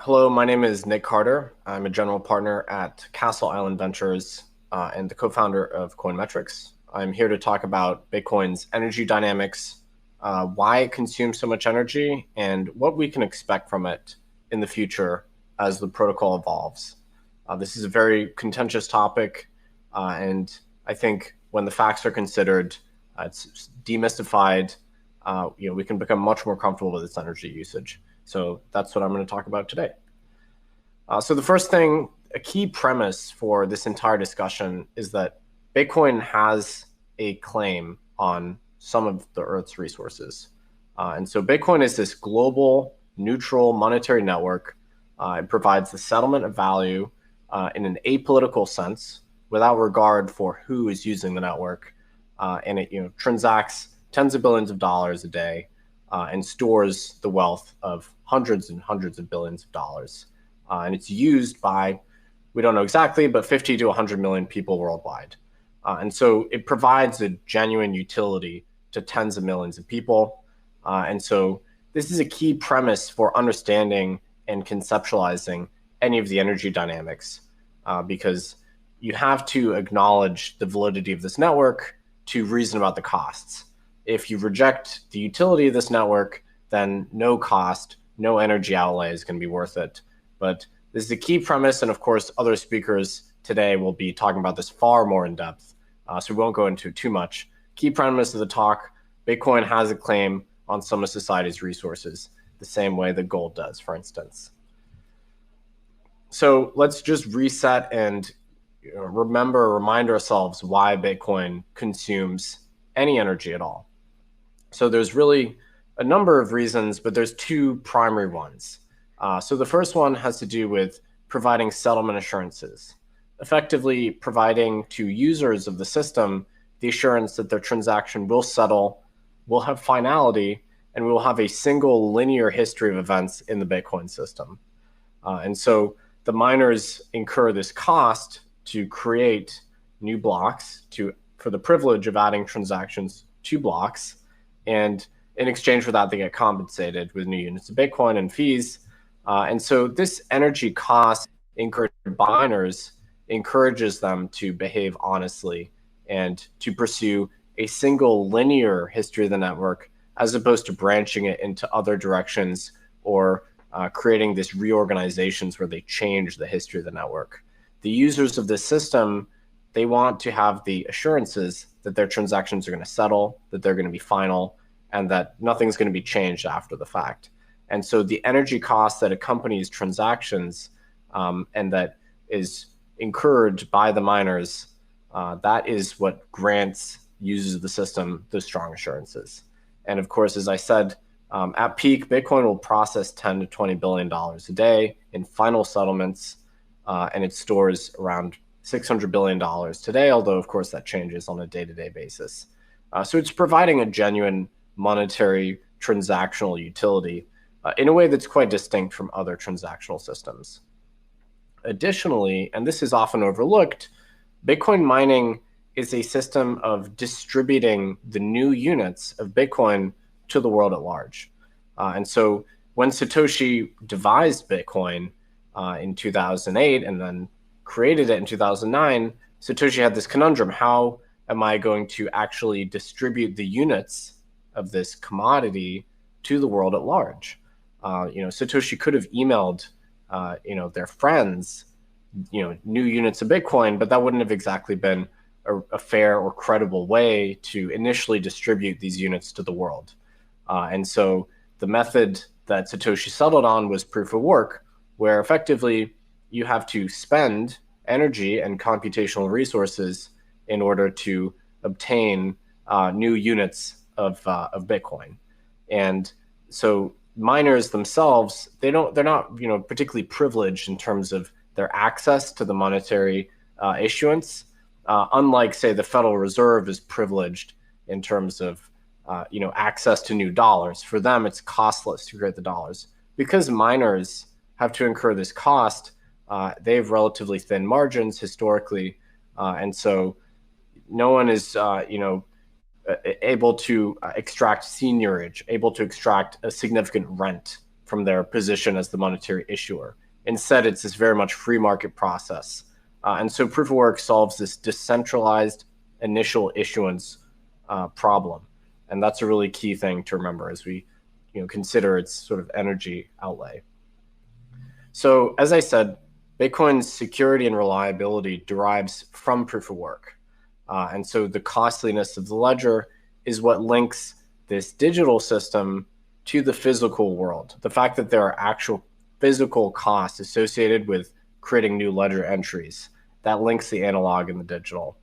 Hello, my name is Nick Carter. I'm a general partner at Castle Island Ventures and the co-founder of Coinmetrics. I'm here to talk about Bitcoin's energy dynamics, why it consumes so much energy, and what we can expect from it in the future as the protocol evolves. This is a very contentious topic, and I think when the facts are considered, it's demystified. We can become much more comfortable with its energy usage. So that's what I'm going to talk about today. So the first thing, a key premise for this entire discussion is that Bitcoin has a claim on some of the Earth's resources. And so Bitcoin is this global neutral monetary network. It provides the settlement of value in an apolitical sense without regard for who is using the network. And it transacts tens of billions of dollars a day and stores the wealth of hundreds and hundreds of billions of dollars. And it's used by, we don't know exactly, but 50 to 100 million people worldwide. And so it provides a genuine utility to tens of millions of people. And so this is a key premise for understanding and conceptualizing any of the energy dynamics, because you have to acknowledge the validity of this network to reason about the costs. If you reject the utility of this network, then no cost, no energy outlay is going to be worth it. But this is a key premise, and of course, other speakers today will be talking about this far more in depth, so we won't go into too much. Key premise of the talk, Bitcoin has a claim on some of society's resources, the same way that gold does, for instance. So let's just reset and remind ourselves why Bitcoin consumes any energy at all. So there's really a number of reasons, but there's two primary ones. So the first one has to do with providing settlement assurances, effectively providing to users of the system the assurance that their transaction will settle, will have finality, and we will have a single linear history of events in the Bitcoin system. And so the miners incur this cost to create new blocks for the privilege of adding transactions to blocks. And in exchange for that, they get compensated with new units of Bitcoin and fees. And so this energy cost incurred by miners encourages them to behave honestly and to pursue a single linear history of the network, as opposed to branching it into other directions or creating these reorganizations where they change the history of the network. The users of this system, they want to have the assurances that their transactions are going to settle, that they're going to be final, and that nothing's going to be changed after the fact. And so the energy cost that accompanies transactions and that is incurred by the miners, that is what grants users of the system those strong assurances. And of course, as I said, at peak, Bitcoin will process $10 to $20 billion a day in final settlements, and it stores around $600 billion today, although of course that changes on a day-to-day basis. So it's providing a genuine monetary transactional utility in a way that's quite distinct from other transactional systems. Additionally, and this is often overlooked, Bitcoin mining is a system of distributing the new units of Bitcoin to the world at large. And so when Satoshi devised Bitcoin in 2008 and then created it in 2009, Satoshi had this conundrum: how am I going to actually distribute the units of this commodity to the world at large? Satoshi could have emailed, their friends, new units of Bitcoin, but that wouldn't have exactly been a fair or credible way to initially distribute these units to the world. And so the method that Satoshi settled on was proof of work, where effectively you have to spend energy and computational resources in order to obtain new units of Bitcoin. And so miners themselves, they're not particularly privileged in terms of their access to the monetary issuance, unlike, say, the Federal Reserve is privileged in terms of access to new dollars. For them, it's costless to create the dollars. Because miners have to incur this cost, they have relatively thin margins historically, and so no one is able to extract seigniorage, able to extract a significant rent from their position as the monetary issuer. Instead, it's this very much free market process. And so proof of work solves this decentralized initial issuance problem. And that's a really key thing to remember as we consider its sort of energy outlay. So as I said, Bitcoin's security and reliability derives from proof of work. And so the costliness of the ledger is what links this digital system to the physical world. The fact that there are actual physical costs associated with creating new ledger entries, that links the analog and the digital.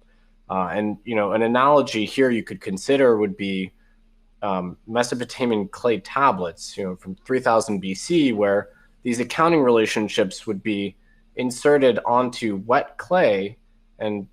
And an analogy here you could consider would be Mesopotamian clay tablets, from 3000 BC, where these accounting relationships would be inserted onto wet clay, and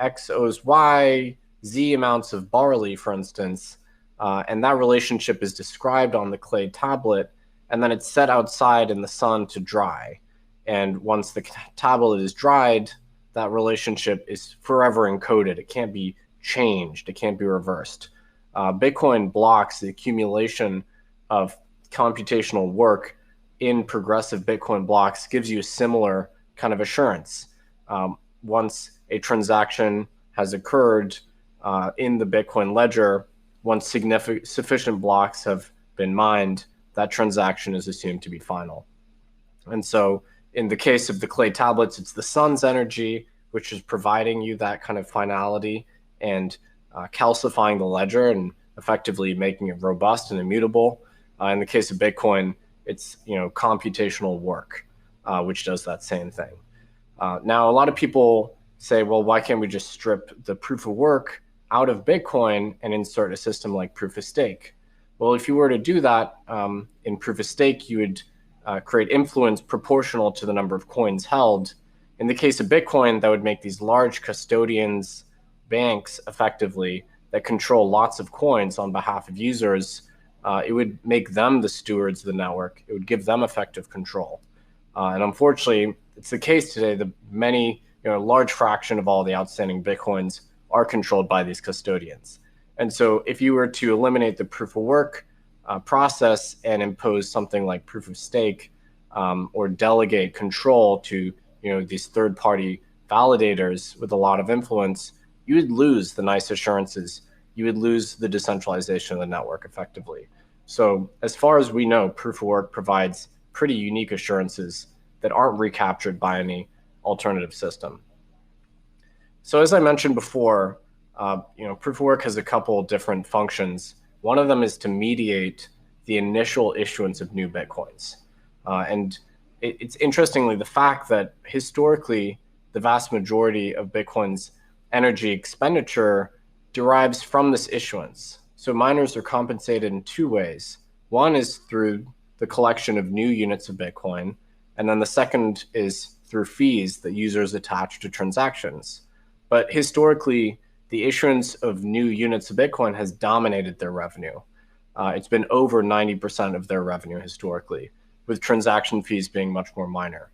X owes Y, Z amounts of barley, for instance, and that relationship is described on the clay tablet, and then it's set outside in the sun to dry. And once the tablet is dried, that relationship is forever encoded. It can't be changed. It can't be reversed. Bitcoin blocks the accumulation of computational work in progressive Bitcoin blocks, gives you a similar kind of assurance. Once a transaction has occurred in the Bitcoin ledger, once sufficient blocks have been mined, that transaction is assumed to be final. And so in the case of the clay tablets, it's the sun's energy which is providing you that kind of finality and calcifying the ledger and effectively making it robust and immutable. In the case of Bitcoin, it's computational work, which does that same thing. Now, a lot of people say, well, why can't we just strip the proof of work out of Bitcoin and insert a system like proof of stake? Well, if you were to do that in proof of stake, you would create influence proportional to the number of coins held. In the case of Bitcoin, that would make these large custodians, banks, effectively, that control lots of coins on behalf of users. It would make them the stewards of the network. It would give them effective control. And unfortunately, it's the case today that many, large fraction of all the outstanding Bitcoins are controlled by these custodians. And so if you were to eliminate the proof of work process and impose something like proof of stake, or delegate control to these third-party validators with a lot of influence, you would lose the nice assurances. You would lose the decentralization of the network effectively. So as far as we know, proof of work provides pretty unique assurances that aren't recaptured by any alternative system. So as I mentioned before, proof of work has a couple different functions. One of them is to mediate the initial issuance of new Bitcoins. And it's interestingly the fact that historically, the vast majority of Bitcoin's energy expenditure derives from this issuance. So miners are compensated in two ways. One is through the collection of new units of Bitcoin, and then the second is through fees that users attach to transactions. But historically, the issuance of new units of Bitcoin has dominated their revenue. It's been over 90% of their revenue historically, with transaction fees being much more minor.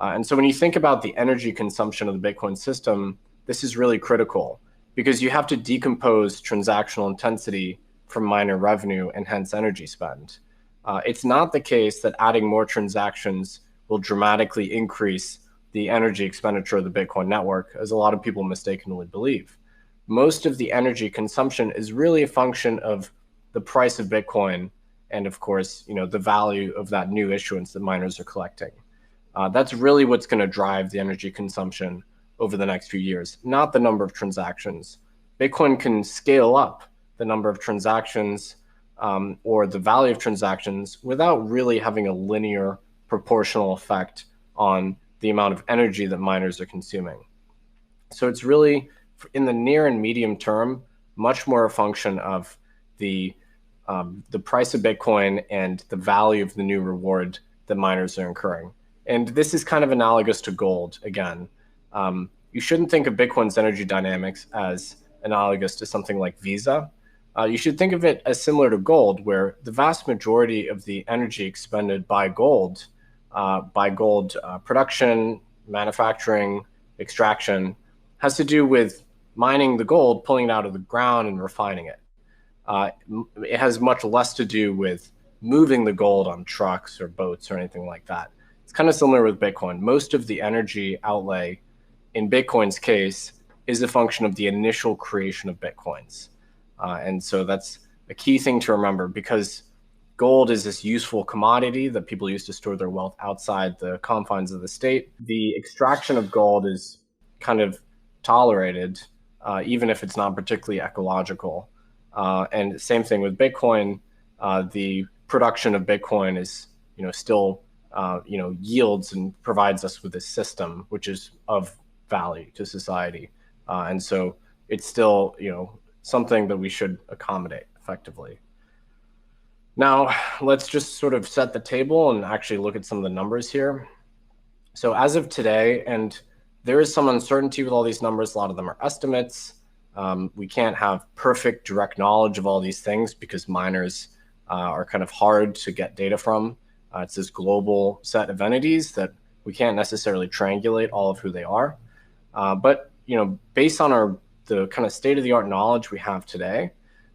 And so when you think about the energy consumption of the Bitcoin system, this is really critical because you have to decompose transactional intensity from miner revenue and hence energy spend. It's not the case that adding more transactions will dramatically increase the energy expenditure of the Bitcoin network, as a lot of people mistakenly believe. Most of the energy consumption is really a function of the price of Bitcoin and, of course, the value of that new issuance that miners are collecting. That's really what's going to drive the energy consumption over the next few years, not the number of transactions. Bitcoin can scale up the number of transactions or the value of transactions without really having a linear proportional effect on the amount of energy that miners are consuming. So it's really, in the near and medium term, much more a function of the price of Bitcoin and the value of the new reward that miners are incurring. And this is kind of analogous to gold again. You shouldn't think of Bitcoin's energy dynamics as analogous to something like Visa. You should think of it as similar to gold, where the vast majority of the energy expended by gold production, manufacturing, extraction, has to do with mining the gold, pulling it out of the ground and refining it. It has much less to do with moving the gold on trucks or boats or anything like that. It's kind of similar with Bitcoin. Most of the energy outlay in Bitcoin's case is a function of the initial creation of Bitcoins. And so that's a key thing to remember, because gold is this useful commodity that people use to store their wealth outside the confines of the state. The extraction of gold is kind of tolerated, even if it's not particularly ecological. And same thing with Bitcoin. The production of Bitcoin is, still, yields and provides us with a system which is of value to society. And so it's still, something that we should accommodate effectively. Now, let's just sort of set the table and actually look at some of the numbers here. So as of today, and there is some uncertainty with all these numbers, a lot of them are estimates. We can't have perfect direct knowledge of all these things because miners are kind of hard to get data from. It's this global set of entities that we can't necessarily triangulate all of who they are. But based on the kind of state-of-the-art knowledge we have today,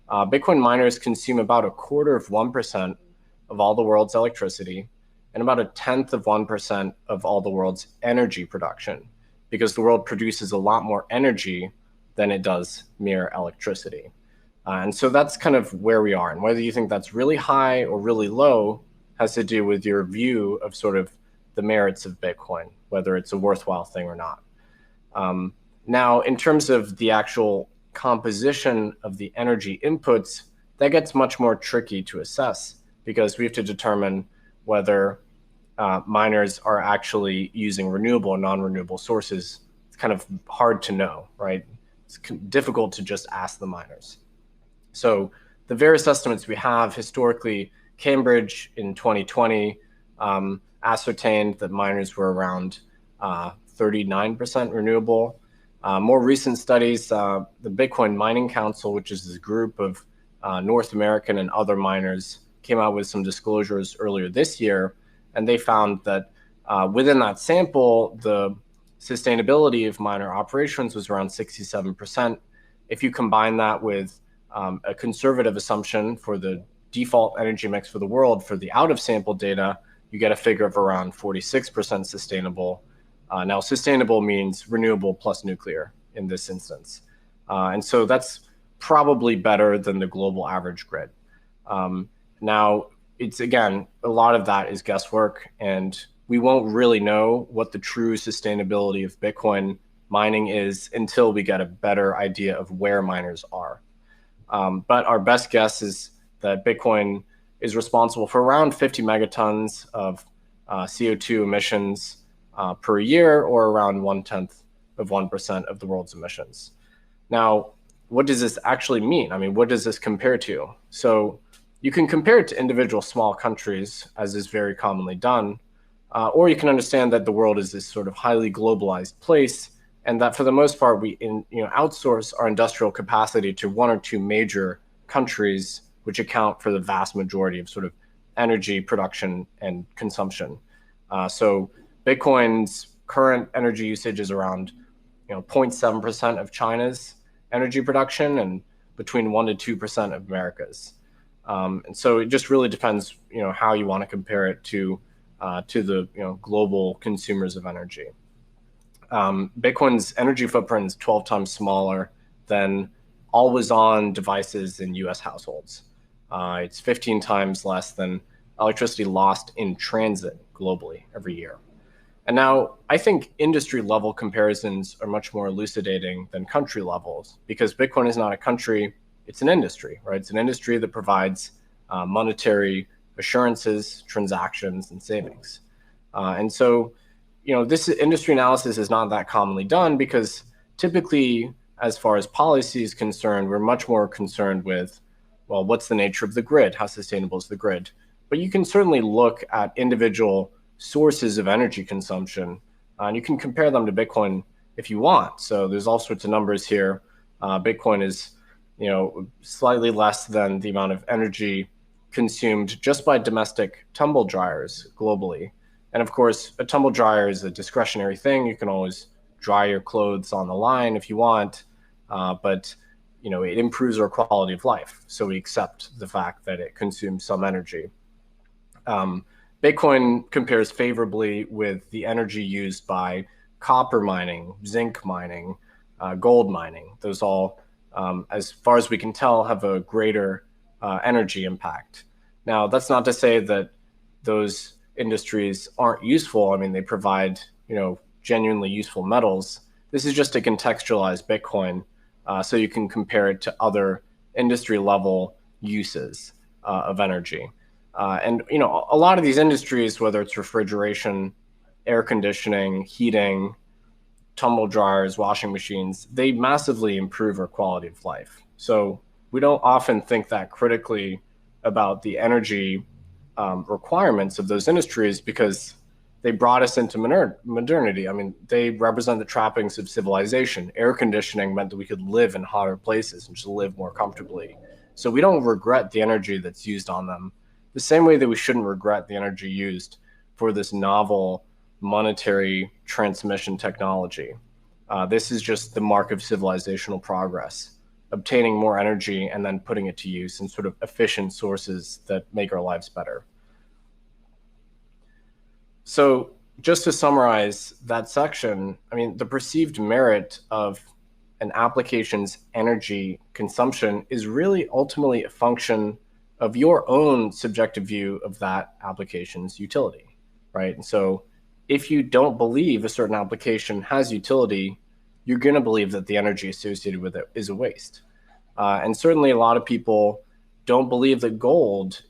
Bitcoin miners consume about 1/4% of all the world's electricity and about 1/10% of all the world's energy production, because the world produces a lot more energy than it does mere electricity. And so that's kind of where we are. And whether you think that's really high or really low has to do with your view of sort of the merits of Bitcoin, whether it's a worthwhile thing or not. Now, in terms of the actual composition of the energy inputs, that gets much more tricky to assess, because we have to determine whether miners are actually using renewable or non-renewable sources. It's kind of hard to know, right? It's difficult to just ask the miners. So the various estimates we have historically, Cambridge in 2020 ascertained that miners were around 39% renewable. More recent studies, the Bitcoin Mining Council, which is this group of North American and other miners, came out with some disclosures earlier this year, and they found that within that sample, the sustainability of miner operations was around 67%. If you combine that with a conservative assumption for the default energy mix for the world for the out-of-sample data, you get a figure of around 46% sustainable. Now, sustainable means renewable plus nuclear in this instance. And so that's probably better than the global average grid. Now, it's, again, a lot of that is guesswork, and we won't really know what the true sustainability of Bitcoin mining is until we get a better idea of where miners are. But our best guess is that Bitcoin is responsible for around 50 megatons of CO2 emissions per year, or around 0.1% of the world's emissions. Now, what does this actually mean? I mean, what does this compare to? So you can compare it to individual small countries, as is very commonly done, or you can understand that the world is this sort of highly globalized place, and that for the most part, we outsource our industrial capacity to one or two major countries, which account for the vast majority of sort of energy production and consumption. So Bitcoin's current energy usage is around 0.7% of China's energy production and between 1 to 2% of America's. And so it just really depends, how you want to compare it to the global consumers of energy. Bitcoin's energy footprint is 12 times smaller than always-on devices in U.S. households. It's 15 times less than electricity lost in transit globally every year. And now I think industry level comparisons are much more elucidating than country levels, because Bitcoin is not a country, it's an industry, right? It's an industry that provides monetary assurances, transactions, and savings. And so, this industry analysis is not that commonly done, because typically, as far as policy is concerned, we're much more concerned with, well, what's the nature of the grid? How sustainable is the grid? But you can certainly look at individual sources of energy consumption, and you can compare them to Bitcoin if you want. So there's all sorts of numbers here. Bitcoin is, slightly less than the amount of energy consumed just by domestic tumble dryers globally. And of course, a tumble dryer is a discretionary thing. You can always dry your clothes on the line if you want, but it improves our quality of life. So we accept the fact that it consumes some energy. Um, Bitcoin compares favorably with the energy used by copper mining, zinc mining, gold mining. Those all, as far as we can tell, have a greater energy impact. Now, that's not to say that those industries aren't useful. I mean, they provide, genuinely useful metals. This is just to contextualize Bitcoin, so you can compare it to other industry level uses of energy. And a lot of these industries, whether it's refrigeration, air conditioning, heating, tumble dryers, washing machines, they massively improve our quality of life. So we don't often think that critically about the energy requirements of those industries because they brought us into modernity. I mean, they represent the trappings of civilization. Air conditioning meant that we could live in hotter places and just live more comfortably. So we don't regret the energy that's used on them, the same way that we shouldn't regret the energy used for this novel monetary transmission technology. This is just the mark of civilizational progress, obtaining more energy and then putting it to use in sort of efficient sources that make our lives better. So just to summarize that section, I mean, the perceived merit of an application's energy consumption is really ultimately a function of your own subjective view of that application's utility, right? And so if you don't believe a certain application has utility, you're going to believe that the energy associated with it is a waste. And certainly a lot of people don't believe that gold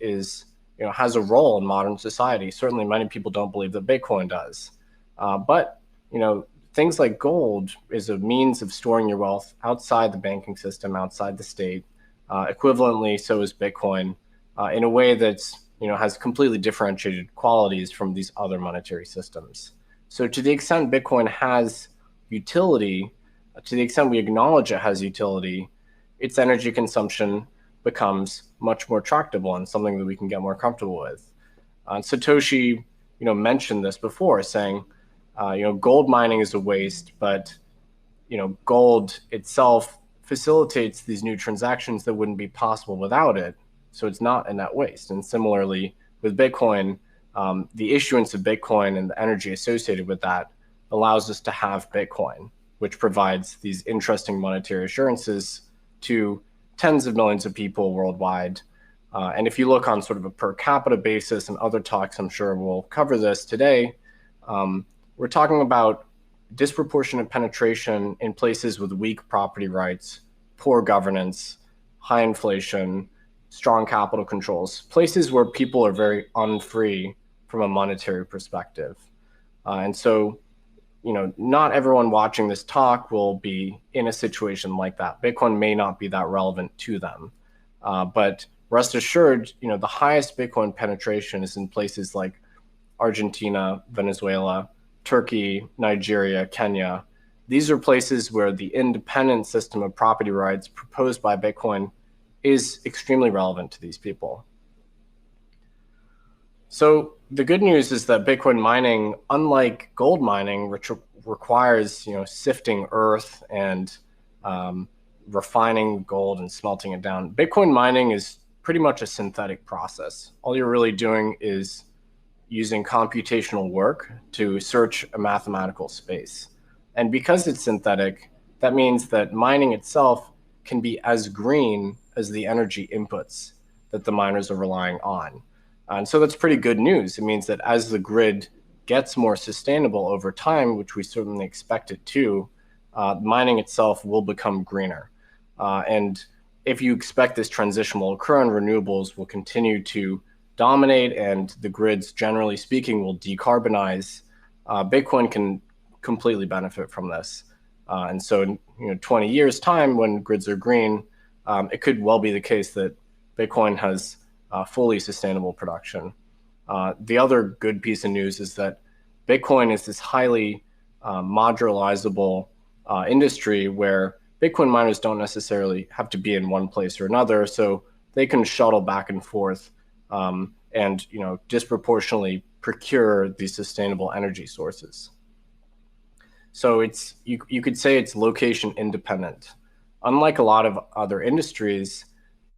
has a role in modern society. Certainly many people don't believe that Bitcoin does. But things like gold is a means of storing your wealth outside the banking system, outside the state. Equivalently, so is Bitcoin, in a way that's has completely differentiated qualities from these other monetary systems. So to the extent Bitcoin has utility, to the extent we acknowledge it has utility, its energy consumption becomes much more tractable and something that we can get more comfortable with. Satoshi, mentioned this before, saying, gold mining is a waste, but gold itself facilitates these new transactions that wouldn't be possible without it. So it's not a net waste. And similarly with Bitcoin, the issuance of Bitcoin and the energy associated with that allows us to have Bitcoin, which provides these interesting monetary assurances to tens of millions of people worldwide. And if you look on sort of a per capita basis, and other talks, I'm sure we'll cover this today, we're talking about disproportionate penetration in places with weak property rights, poor governance, high inflation, strong capital controls, places where people are very unfree from a monetary perspective. And so, not everyone watching this talk will be in a situation like that. Bitcoin may not be that relevant to them. But rest assured, the highest Bitcoin penetration is in places like Argentina, Venezuela, Turkey, Nigeria, Kenya. These are places where the independent system of property rights proposed by Bitcoin is extremely relevant to these people. So the good news is that Bitcoin mining, unlike gold mining, which requires sifting earth and refining gold and smelting it down, Bitcoin mining is pretty much a synthetic process. All you're really doing is using computational work to search a mathematical space. And because it's synthetic, that means that mining itself can be as green as the energy inputs that the miners are relying on. And so that's pretty good news. It means that as the grid gets more sustainable over time, which we certainly expect it to, mining itself will become greener. And if you expect this transition will occur and renewables will continue to dominate and the grids, generally speaking, will decarbonize, Bitcoin can completely benefit from this. And so in 20 years' time, when grids are green, it could well be the case that Bitcoin has fully sustainable production. The other good piece of news is that Bitcoin is this highly modularizable industry where Bitcoin miners don't necessarily have to be in one place or another, so they can shuttle back and forth and disproportionately procure these sustainable energy sources. So it's you could say it's location independent. Unlike a lot of other industries,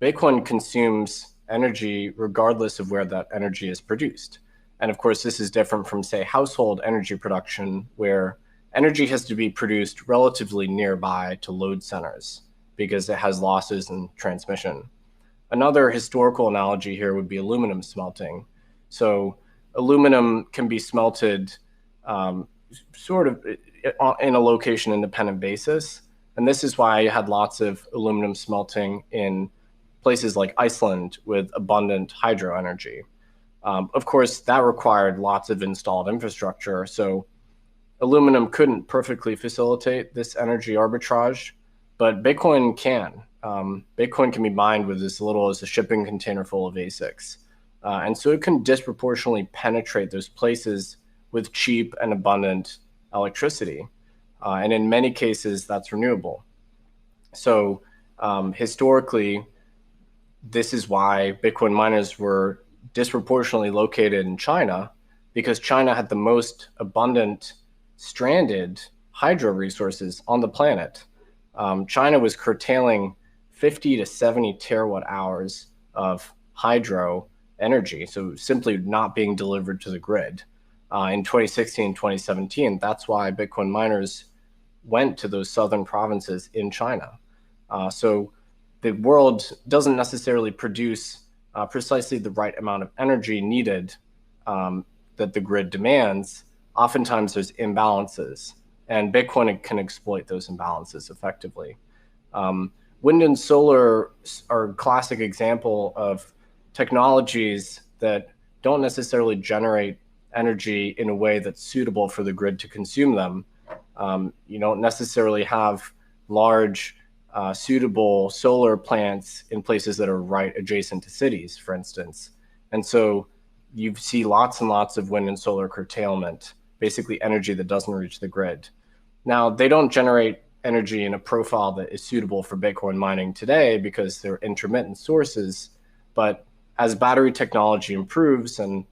Bitcoin consumes energy regardless of where that energy is produced. And of course, this is different from, say, household energy production, where energy has to be produced relatively nearby to load centers because it has losses in transmission. Another historical analogy here would be aluminum smelting. So aluminum can be smelted sort of in a location independent basis. And this is why you had lots of aluminum smelting in places like Iceland with abundant hydro energy. Of course, that required lots of installed infrastructure. So aluminum couldn't perfectly facilitate this energy arbitrage, but Bitcoin can. Bitcoin can be mined with as little as a shipping container full of ASICs. And so it can disproportionately penetrate those places with cheap and abundant electricity. And in many cases, that's renewable. So historically, this is why Bitcoin miners were disproportionately located in China, because China had the most abundant stranded hydro resources on the planet. China was curtailing 50 to 70 terawatt hours of hydro energy, so simply not being delivered to the grid. In 2016, 2017, that's why Bitcoin miners went to those southern provinces in China. So the world doesn't necessarily produce precisely the right amount of energy needed that the grid demands. Oftentimes there's imbalances, and Bitcoin can exploit those imbalances effectively. Wind and solar are a classic example of technologies that don't necessarily generate energy in a way that's suitable for the grid to consume them. You don't necessarily have large suitable solar plants in places that are right adjacent to cities, for instance. And so you see lots and lots of wind and solar curtailment, basically energy that doesn't reach the grid. Now, they don't generate energy in a profile that is suitable for Bitcoin mining today because they're intermittent sources. But as battery technology improves, and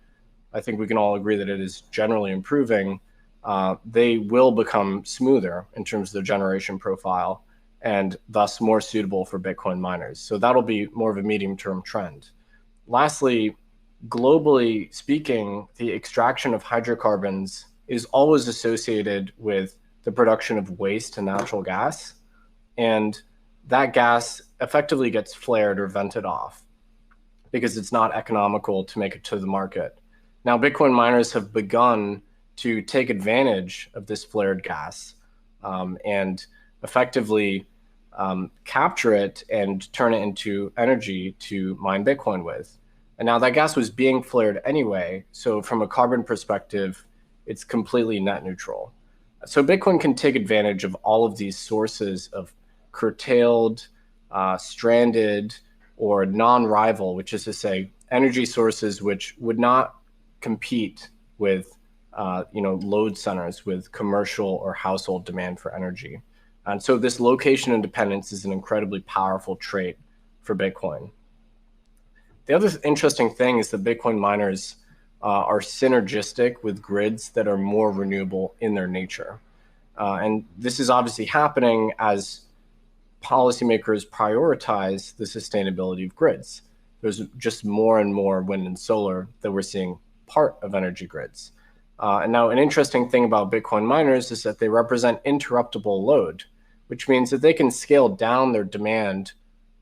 I think we can all agree that it is generally improving, they will become smoother in terms of their generation profile and thus more suitable for Bitcoin miners. So that'll be more of a medium-term trend. Lastly, globally speaking, the extraction of hydrocarbons is always associated with the production of waste to natural gas. And that gas effectively gets flared or vented off because it's not economical to make it to the market. Now, Bitcoin miners have begun to take advantage of this flared gas and effectively capture it and turn it into energy to mine Bitcoin with. And now that gas was being flared anyway, so from a carbon perspective, it's completely net neutral. So Bitcoin can take advantage of all of these sources of curtailed, stranded, or non-rival, which is to say energy sources which would not compete with load centers with commercial or household demand for energy. And so this location independence is an incredibly powerful trait for Bitcoin. The other interesting thing is that Bitcoin miners are synergistic with grids that are more renewable in their nature. And this is obviously happening as policymakers prioritize the sustainability of grids. There's just more and more wind and solar that we're seeing part of energy grids. And now an interesting thing about Bitcoin miners is that they represent interruptible load, which means that they can scale down their demand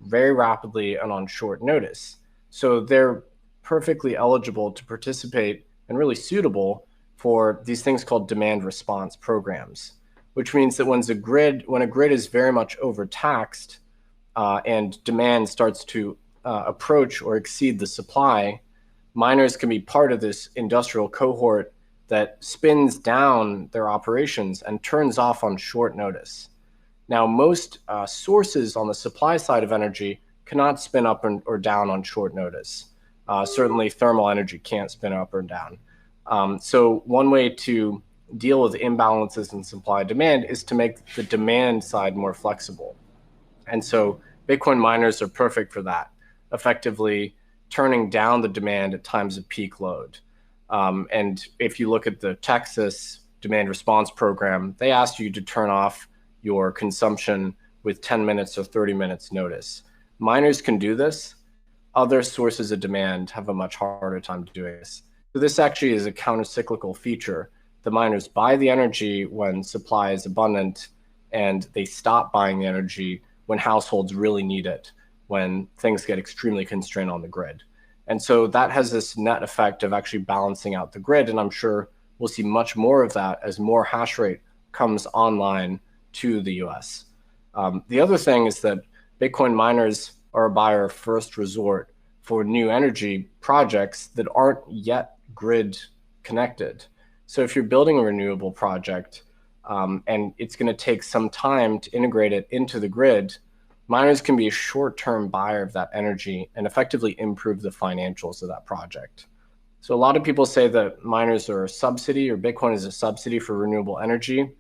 very rapidly and on short notice. So they're perfectly eligible to participate and really suitable for these things called demand response programs, which means that when a grid is very much overtaxed and demand starts to approach or exceed the supply, miners can be part of this industrial cohort that spins down their operations and turns off on short notice. Now, most sources on the supply side of energy cannot spin up or down on short notice. Certainly, thermal energy can't spin up or down. So one way to deal with imbalances in supply and demand is to make the demand side more flexible. And so Bitcoin miners are perfect for that, effectively turning down the demand at times of peak load. And if you look at the Texas demand response program, they asked you to turn off your consumption with 10 minutes or 30 minutes notice. Miners can do this. other sources of demand have a much harder time doing this. So this actually is a counter-cyclical feature. The miners buy the energy when supply is abundant, and they stop buying the energy when households really need it, when things get extremely constrained on the grid. And so that has this net effect of actually balancing out the grid. And I'm sure we'll see much more of that as more hash rate comes online to the US. The other thing is that Bitcoin miners are a buyer of first resort for new energy projects that aren't yet grid connected. So if you're building a renewable project and it's going to take some time to integrate it into the grid, miners can be a short-term buyer of that energy and effectively improve the financials of that project. So a lot of people say that miners are a subsidy, or Bitcoin is a subsidy for renewable energy.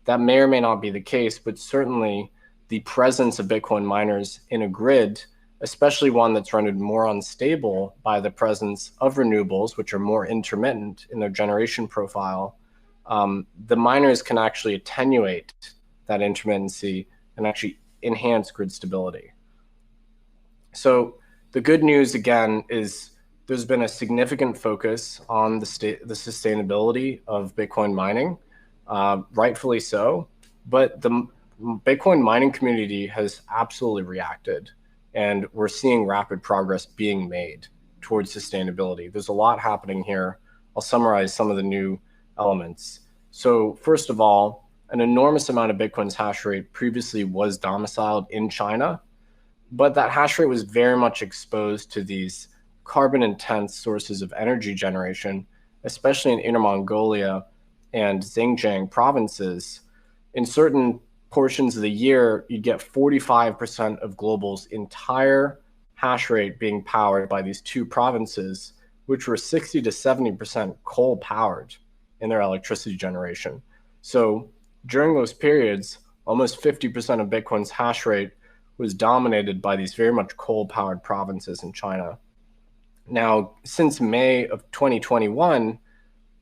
That may or may not be the case, but certainly the presence of Bitcoin miners in a grid, especially one that's rendered more unstable by the presence of renewables, which are more intermittent in their generation profile, the miners can actually attenuate that intermittency and actually enhance grid stability. So the good news, again, is there's been a significant focus on the sustainability of Bitcoin mining, rightfully so, but the Bitcoin mining community has absolutely reacted, and we're seeing rapid progress being made towards sustainability. There's a lot happening here. I'll summarize some of the new elements. So first of all, an enormous amount of Bitcoin's hash rate previously was domiciled in China, but that hash rate was very much exposed to these carbon-intense sources of energy generation, especially in Inner Mongolia and Xinjiang provinces. In certain portions of the year, you'd get 45% of global's entire hash rate being powered by these two provinces, which were 60 to 70% coal powered in their electricity generation. So during those periods, almost 50% of Bitcoin's hash rate was dominated by these very much coal powered provinces in China. Now, since May of 2021,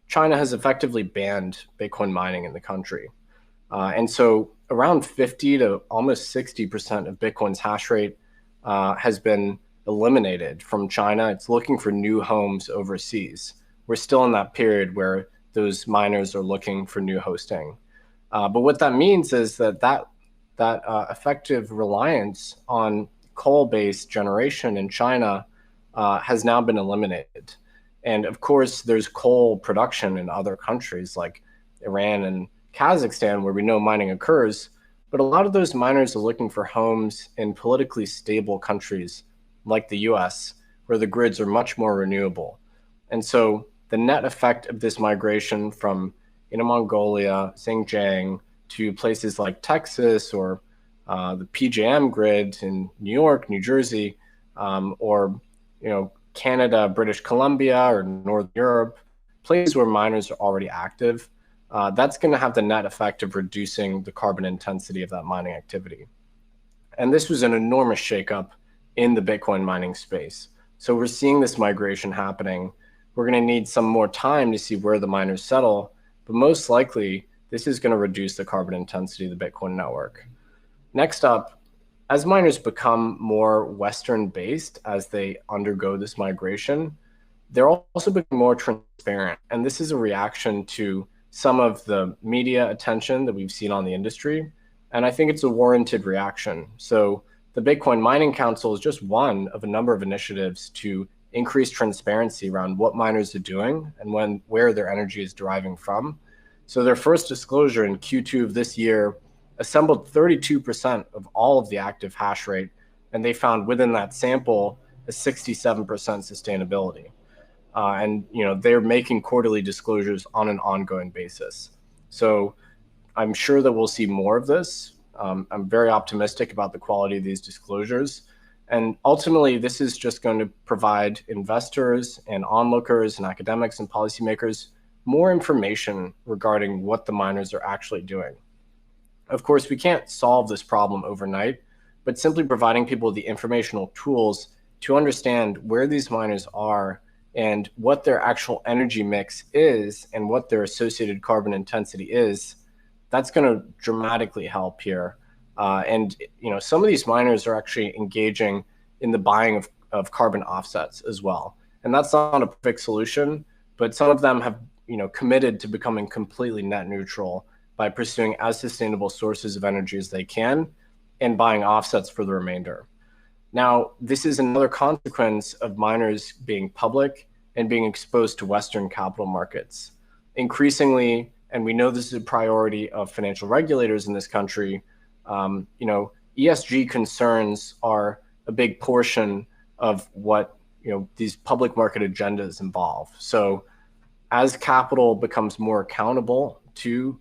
China has effectively banned Bitcoin mining in the country. And so around 50 to almost 60% of Bitcoin's hash rate has been eliminated from China. It's looking for new homes overseas. We're still in that period where those miners are looking for new hosting. But what that means is that effective reliance on coal-based generation in China has now been eliminated. And of course, there's coal production in other countries like Iran and Kazakhstan, where we know mining occurs, but a lot of those miners are looking for homes in politically stable countries like the US, where the grids are much more renewable. And so the net effect of this migration from Inner Mongolia, Xinjiang, to places like Texas or the PJM grid in New York, New Jersey, or Canada, British Columbia, or Northern Europe, places where miners are already active, that's going to have the net effect of reducing the carbon intensity of that mining activity. And this was an enormous shakeup in the Bitcoin mining space. So we're seeing this migration happening. We're going to need some more time to see where the miners settle, but most likely this is going to reduce the carbon intensity of the Bitcoin network. Next up, as miners become more Western-based as they undergo this migration, they're also becoming more transparent. And this is a reaction to some of the media attention that we've seen on the industry. And I think it's a warranted reaction. So the Bitcoin Mining Council is just one of a number of initiatives to increase transparency around what miners are doing and where their energy is deriving from. So their first disclosure in Q2 of this year assembled 32% of all of the active hash rate, and they found within that sample a 67% sustainability. And they're making quarterly disclosures on an ongoing basis. So I'm sure that we'll see more of this. I'm very optimistic about the quality of these disclosures. And ultimately, this is just going to provide investors and onlookers and academics and policymakers more information regarding what the miners are actually doing. Of course, we can't solve this problem overnight, but simply providing people the informational tools to understand where these miners are and what their actual energy mix is and what their associated carbon intensity is, that's going to dramatically help here. And some of these miners are actually engaging in the buying of carbon offsets as well. And that's not a perfect solution, but some of them have committed to becoming completely net neutral by pursuing as sustainable sources of energy as they can and buying offsets for the remainder. Now, this is another consequence of miners being public and being exposed to Western capital markets. Increasingly, and we know this is a priority of financial regulators in this country, ESG concerns are a big portion of what these public market agendas involve. So as capital becomes more accountable to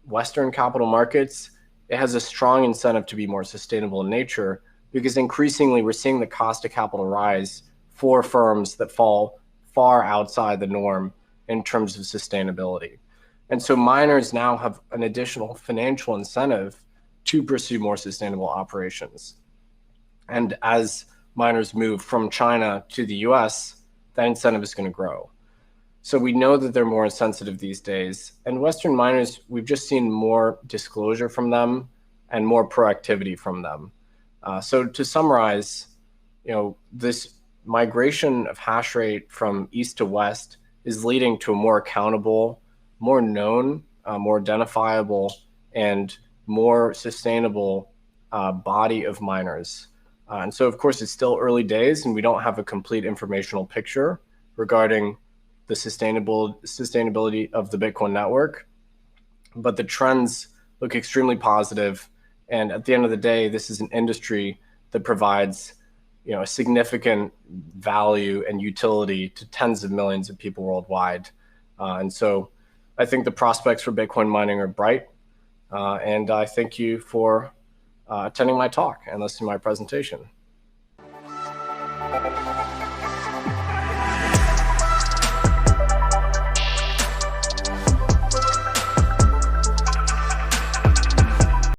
Western capital markets, it has a strong incentive to be more sustainable in nature, because increasingly we're seeing the cost of capital rise for firms that fall far outside the norm in terms of sustainability. And so miners now have an additional financial incentive to pursue more sustainable operations. And as miners move from China to the US, that incentive is going to grow. So we know that they're more sensitive these days. And Western miners, we've just seen more disclosure from them and more proactivity from them. So to summarize, this migration of hash rate from east to west is leading to a more accountable, more known, more identifiable, and more sustainable body of miners. And so, of course, it's still early days, and we don't have a complete informational picture regarding the sustainability of the Bitcoin network. But the trends look extremely positive. And at the end of the day, this is an industry that provides a significant value and utility to tens of millions of people worldwide. And so I think the prospects for Bitcoin mining are bright. And I thank you for attending my talk and listening to my presentation.